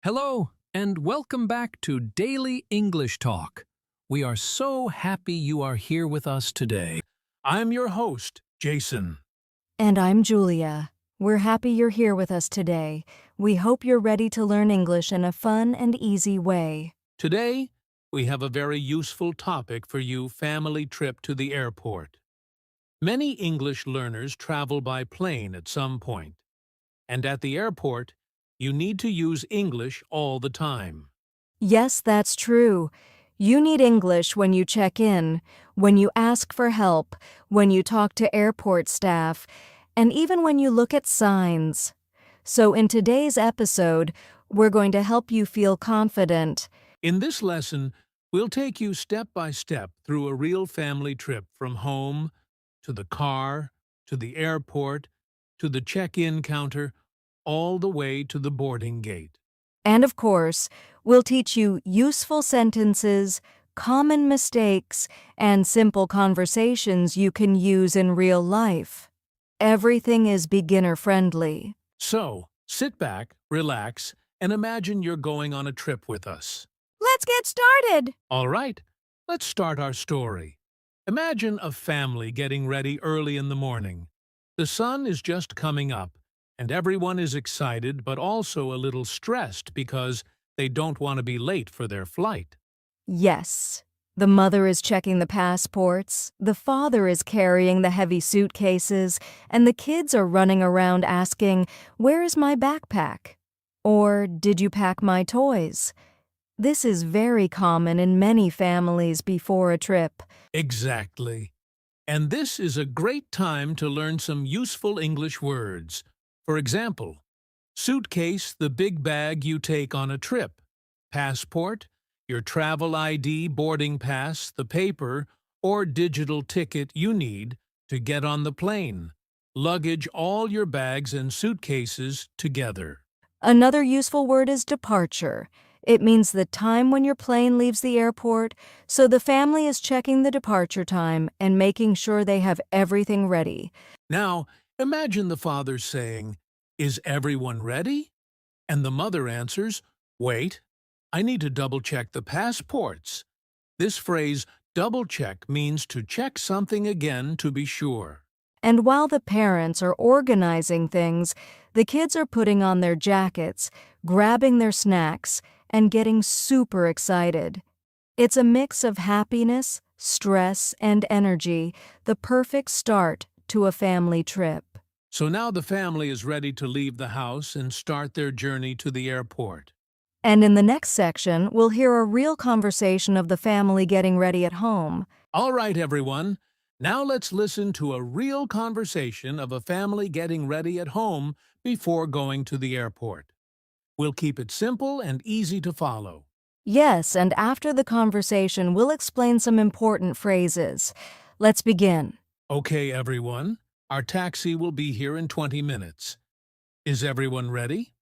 Hello, and welcome back to Daily English Talk. We are so happy you are here with us today. I'm your host, Jason. And I'm Julia. We're happy you're here with us today. We hope you're ready to learn English in a fun and easy way. Today, we have a very useful topic for you: family trip to the airport. Many English learners travel by plane at some point, and at the airport, you need to use English all the time. Yes, that's true. You need English when you check in, when you ask for help, when you talk to airport staff, and even when you look at signs. So in today's episode, we're going to help you feel confident. In this lesson, we'll take you step by step through a real family trip from home to the car, to the airport, to the check-in counter, all the way to the boarding gate. And of course, we'll teach you useful sentences, common mistakes, and simple conversations you can use in real life. Everything is beginner-friendly. So, sit back, relax, and imagine you're going on a trip with us. Let's get started! All right, let's start our story. Imagine a family getting ready early in the morning. The sun is just coming up, and everyone is excited but also a little stressed because they don't want to be late for their flight. Yes. The mother is checking the passports, the father is carrying the heavy suitcases, and the kids are running around asking, "Where is my backpack?" Or, "Did you pack my toys?" This is very common in many families before a trip. Exactly. And this is a great time to learn some useful English words. For example, suitcase, the big bag you take on a trip. Passport, your travel ID, boarding pass, the paper or digital ticket you need to get on the plane. Luggage all your bags and suitcases together. Another useful word is departure. It means the time when your plane leaves the airport, so the family is checking the departure time and making sure they have everything ready. Now, imagine the father saying, "Is everyone ready?" And the mother answers, "Wait, I need to double-check the passports." This phrase, double-check, means to check something again to be sure. And while the parents are organizing things, the kids are putting on their jackets, grabbing their snacks, and getting super excited. It's a mix of happiness, stress, and energy, the perfect start to a family trip. So now the family is ready to leave the house and start their journey to the airport. And in the next section, we'll hear a real conversation of the family getting ready at home. All right, everyone. Now let's listen to a real conversation of a family getting ready at home before going to the airport. We'll keep it simple and easy to follow. Yes, and after the conversation, we'll explain some important phrases. Let's begin. Okay, everyone. Our taxi will be here in 20 minutes. Is everyone ready?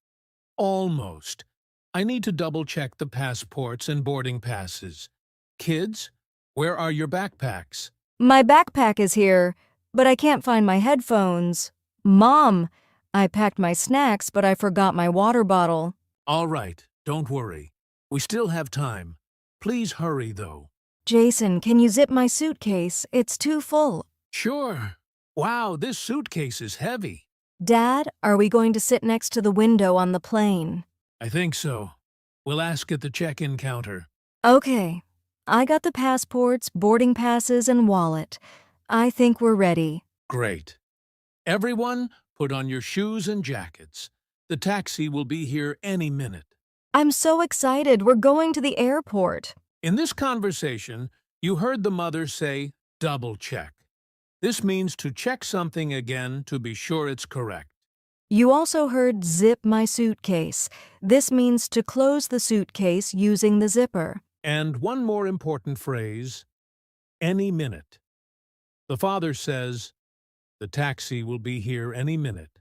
Almost. I need to double-check the passports and boarding passes. Kids, where are your backpacks? My backpack is here, but I can't find my headphones. Mom, I packed my snacks, but I forgot my water bottle. All right, don't worry. We still have time. Please hurry, though. Jason, can you zip my suitcase? It's too full. Sure. Wow, this suitcase is heavy. Dad, are we going to sit next to the window on the plane? I think so. We'll ask at the check-in counter. Okay. I got the passports, boarding passes, and wallet. I think we're ready. Great. Everyone, put on your shoes and jackets. The taxi will be here any minute. I'm so excited. We're going to the airport. In this conversation, you heard the mother say, double-check. This means to check something again to be sure it's correct. You also heard zip my suitcase. This means to close the suitcase using the zipper. And one more important phrase, any minute. The father says, the taxi will be here any minute.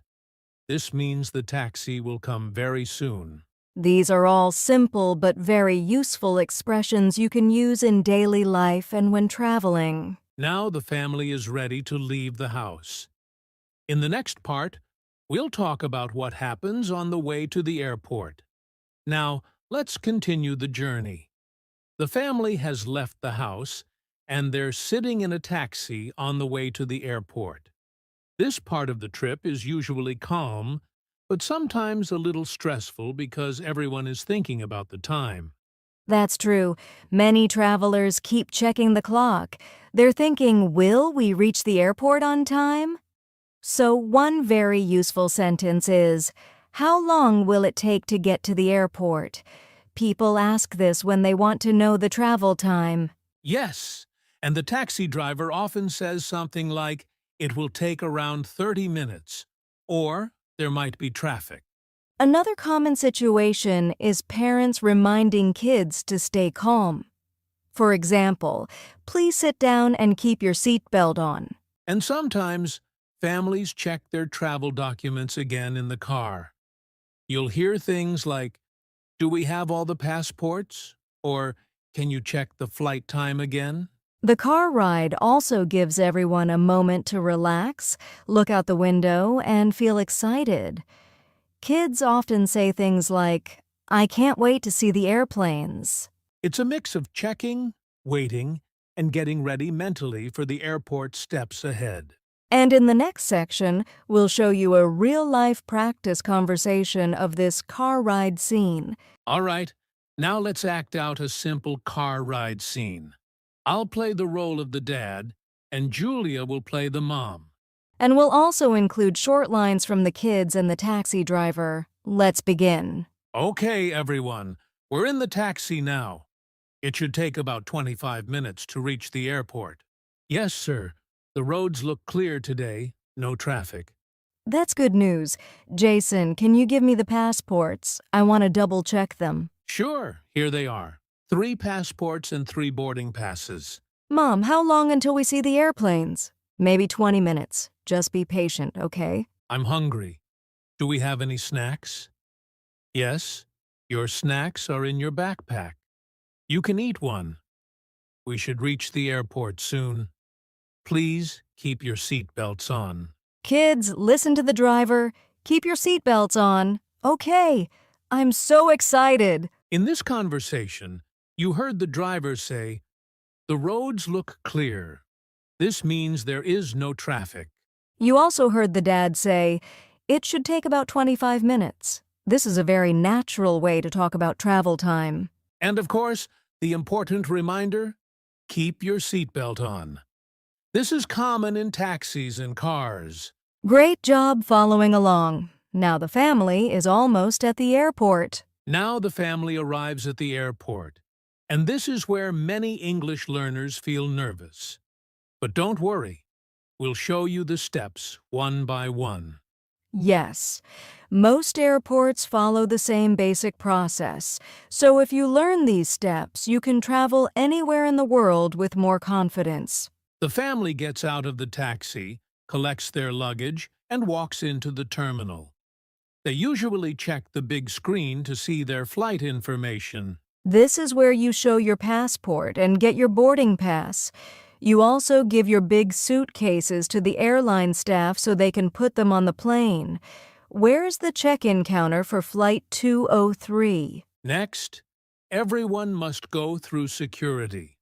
This means the taxi will come very soon. These are all simple but very useful expressions you can use in daily life and when traveling. Now the family is ready to leave the house. In the next part, we'll talk about what happens on the way to the airport. Now, let's continue the journey. The family has left the house, and they're sitting in a taxi on the way to the airport. This part of the trip is usually calm, but sometimes a little stressful because everyone is thinking about the time. That's true. Many travelers keep checking the clock. They're thinking, will we reach the airport on time? So one very useful sentence is, how long will it take to get to the airport? People ask this when they want to know the travel time. Yes, and the taxi driver often says something like, it will take around 30 minutes, or there might be traffic. Another common situation is parents reminding kids to stay calm. For example, please sit down and keep your seatbelt on. And sometimes, families check their travel documents again in the car. You'll hear things like, do we have all the passports? Or, can you check the flight time again? The car ride also gives everyone a moment to relax, look out the window, and feel excited. Kids often say things like, I can't wait to see the airplanes. It's a mix of checking, waiting, and getting ready mentally for the airport steps ahead. And in the next section, we'll show you a real-life practice conversation of this car ride scene. All right, now let's act out a simple car ride scene. I'll play the role of the dad, and Julia will play the mom. And we'll also include short lines from the kids and the taxi driver. Let's begin. Okay, everyone, we're in the taxi now. It should take about 25 minutes to reach the airport. Yes, sir. The roads look clear today, no traffic. That's good news. Jason, can you give me the passports? I want to double-check them. Sure, here they are. 3 passports and 3 boarding passes. Mom, how long until we see the airplanes? Maybe 20 minutes. Just be patient, okay? I'm hungry. Do we have any snacks? Yes, your snacks are in your backpack. You can eat one. We should reach the airport soon. Please keep your seatbelts on. Kids, listen to the driver. Keep your seatbelts on. Okay. I'm so excited. In this conversation, you heard the driver say, the roads look clear. This means there is no traffic. You also heard the dad say, it should take about 25 minutes. This is a very natural way to talk about travel time. And of course, the important reminder, keep your seatbelt on. This is common in taxis and cars. Great job following along. Now the family is almost at the airport. Now the family arrives at the airport, and this is where many English learners feel nervous. But don't worry, we'll show you the steps one by one. Yes, most airports follow the same basic process, so if you learn these steps, you can travel anywhere in the world with more confidence. The family gets out of the taxi, collects their luggage, and walks into the terminal. They usually check the big screen to see their flight information. This is where you show your passport and get your boarding pass. You also give your big suitcases to the airline staff so they can put them on the plane. Where's the check-in counter for Flight 203? Next, everyone must go through security.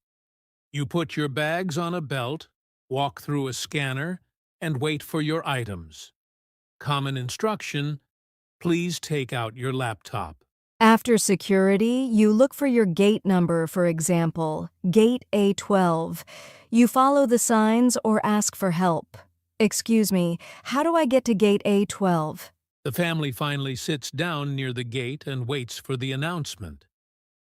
You put your bags on a belt, walk through a scanner, and wait for your items. Common instruction, please take out your laptop. After security, you look for your gate number, for example, Gate A12. You follow the signs or ask for help. Excuse me, how do I get to Gate A12? The family finally sits down near the gate and waits for the announcement.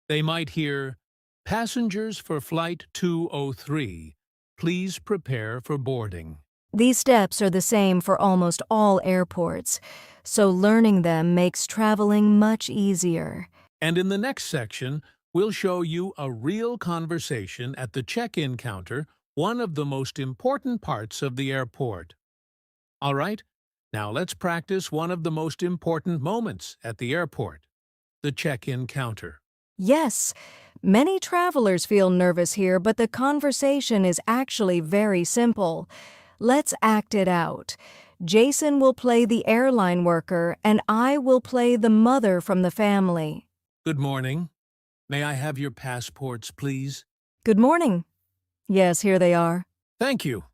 They might hear, "Passengers for Flight 203, please prepare for boarding." These steps are the same for almost all airports, so learning them makes traveling much easier. And in the next section, we'll show you a real conversation at the check-in counter, one of the most important parts of the airport. All right, now let's practice one of the most important moments at the airport, the check-in counter. Yes, many travelers feel nervous here, but the conversation is actually very simple. Let's act it out. Jason will play the airline worker, and I will play the mother from the family. Good morning. May I have your passports, please? Good morning. Yes, here they are. Thank you.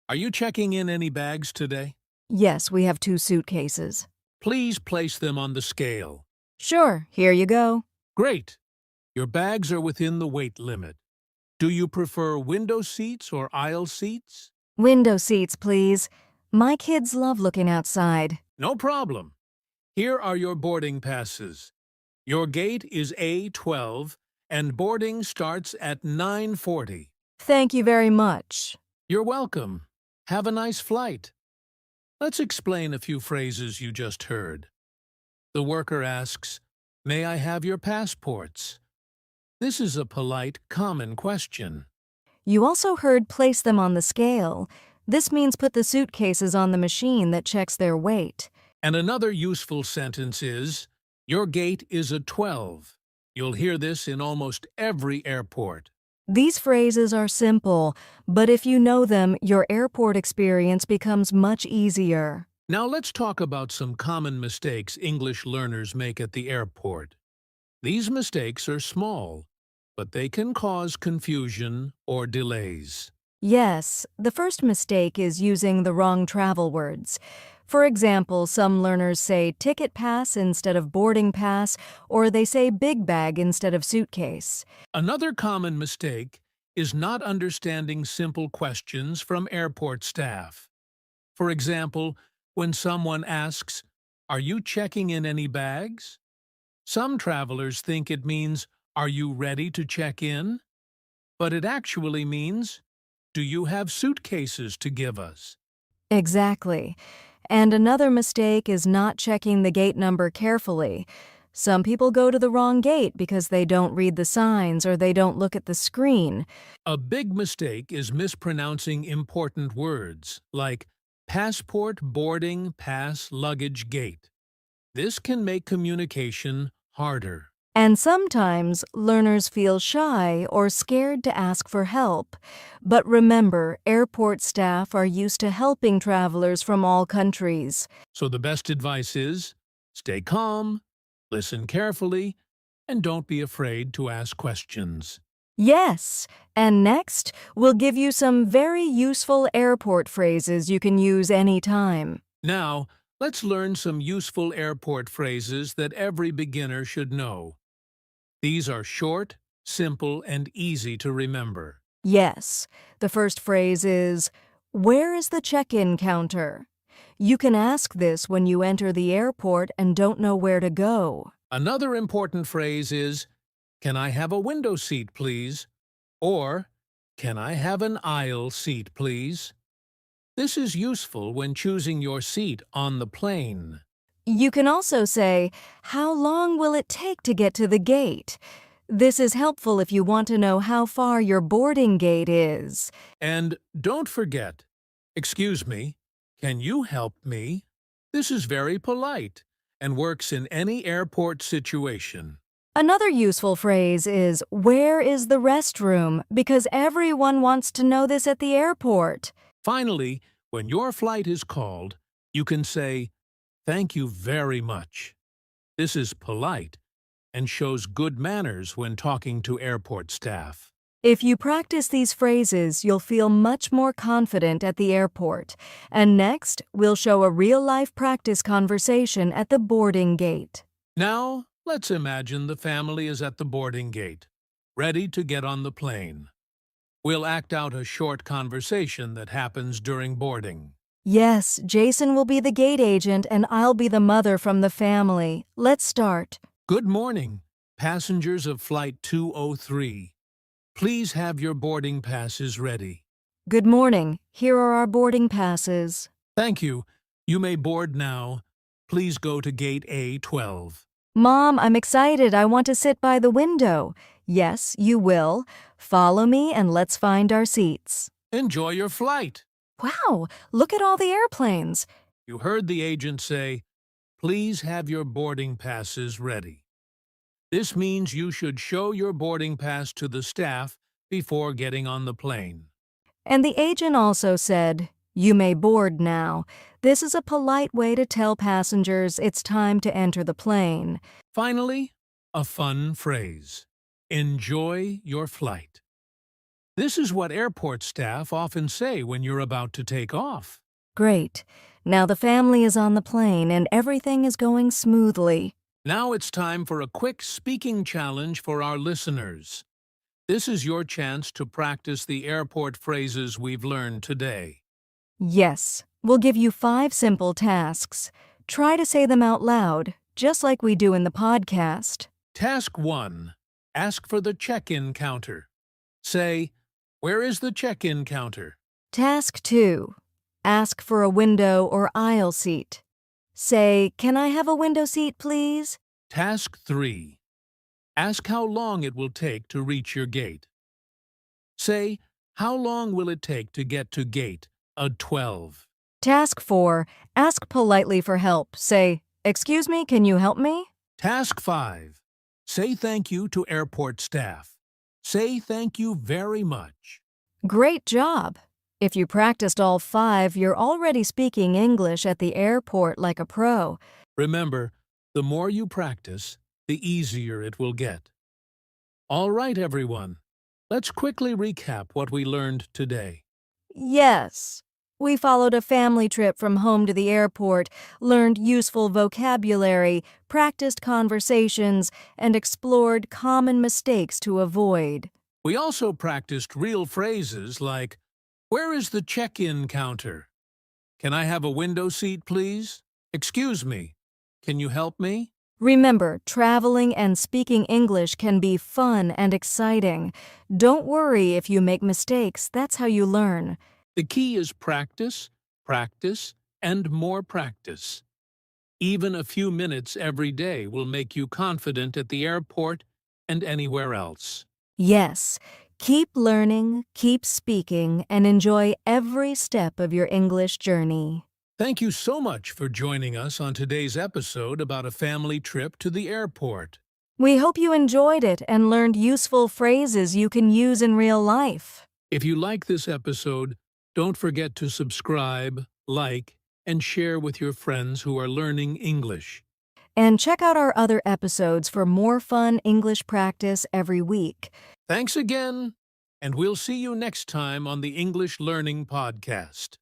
Are you checking in any bags today? Yes, we have 2 suitcases. Please place them on the scale. Sure, here you go. Great. Your bags are within the weight limit. Do you prefer window seats or aisle seats? Window seats, please. My kids love looking outside. No problem. Here are your boarding passes. Your gate is A12 and boarding starts at 9:40. Thank you very much. You're welcome. Have a nice flight. Let's explain a few phrases you just heard. The worker asks, "May I have your passports?" This is a polite, common question. You also heard place them on the scale. This means put the suitcases on the machine that checks their weight. And another useful sentence is, "Your gate is a 12." You'll hear this in almost every airport. These phrases are simple, but if you know them, your airport experience becomes much easier. Now let's talk about some common mistakes English learners make at the airport. These mistakes are small, but they can cause confusion or delays. Yes, the first mistake is using the wrong travel words. For example, some learners say ticket pass instead of boarding pass, or they say big bag instead of suitcase. Another common mistake is not understanding simple questions from airport staff. For example, when someone asks, "Are you checking in any bags?" Some travelers think it means, "Are you ready to check in?" But it actually means, "Do you have suitcases to give us?" Exactly. And another mistake is not checking the gate number carefully. Some people go to the wrong gate because they don't read the signs or they don't look at the screen. A big mistake is mispronouncing important words, like passport, boarding, pass, luggage, gate. This can make communication harder. And sometimes learners feel shy or scared to ask for help. But remember, airport staff are used to helping travelers from all countries. So the best advice is, stay calm, listen carefully, and don't be afraid to ask questions. Yes, and next, we'll give you some very useful airport phrases you can use anytime. Now, let's learn some useful airport phrases that every beginner should know. These are short, simple, and easy to remember. Yes, the first phrase is, "Where is the check-in counter?" You can ask this when you enter the airport and don't know where to go. Another important phrase is, "Can I have a window seat, please?" Or, "Can I have an aisle seat, please?" This is useful when choosing your seat on the plane. You can also say, "How long will it take to get to the gate?" This is helpful if you want to know how far your boarding gate is. And don't forget, "Excuse me, can you help me?" This is very polite and works in any airport situation. Another useful phrase is, "Where is the restroom?" because everyone wants to know this at the airport. Finally, when your flight is called, you can say, "Thank you very much." This is polite and shows good manners when talking to airport staff. If you practice these phrases, you'll feel much more confident at the airport. And next, we'll show a real-life practice conversation at the boarding gate. Now, let's imagine the family is at the boarding gate, ready to get on the plane. We'll act out a short conversation that happens during boarding. Yes, Jason will be the gate agent and I'll be the mother from the family. Let's start. Good morning, passengers of Flight 203. Please have your boarding passes ready. Good morning. Here are our boarding passes. Thank you. You may board now. Please go to gate A12. Mom, I'm excited. I want to sit by the window. Yes, you will. Follow me and let's find our seats. Enjoy your flight. Wow, look at all the airplanes. You heard the agent say, "Please have your boarding passes ready." This means you should show your boarding pass to the staff before getting on the plane. And the agent also said, "You may board now." This is a polite way to tell passengers it's time to enter the plane. Finally, A fun phrase. Enjoy your flight. This is what airport staff often say when you're about to take off. Great. Now the family is on the plane and everything is going smoothly. Now it's time for a quick speaking challenge for our listeners. This is your chance to practice the airport phrases we've learned today. Yes, we'll give you 5 simple tasks. Try to say them out loud, just like we do in the podcast. Task 1. Ask for the check-in counter. Say, "Where is the check-in counter?" Task 2. Ask for a window or aisle seat. Say, "Can I have a window seat, please?" Task 3. Ask how long it will take to reach your gate. Say, "How long will it take to get to gate A12?" Task 4. Ask politely for help. Say, "Excuse me, can you help me?" Task 5. Say thank you to airport staff. Say thank you very much. Great job! If you practiced all 5, you're already speaking English at the airport like a pro. Remember, the more you practice, the easier it will get. All right, everyone. Let's quickly recap what we learned today. Yes. We followed a family trip from home to the airport, learned useful vocabulary, practiced conversations, and explored common mistakes to avoid. We also practiced real phrases like, "Where is the check-in counter?" "Can I have a window seat, please?" "Excuse me, can you help me?" Remember, traveling and speaking English can be fun and exciting. Don't worry if you make mistakes, that's how you learn. The key is practice, practice, and more practice. Even a few minutes every day will make you confident at the airport and anywhere else. Yes, keep learning, keep speaking, and enjoy every step of your English journey. Thank you so much for joining us on today's episode about a family trip to the airport. We hope you enjoyed it and learned useful phrases you can use in real life. If you like this episode, don't forget to subscribe, like, and share with your friends who are learning English. And check out our other episodes for more fun English practice every week. Thanks again, and we'll see you next time on the English Learning Podcast.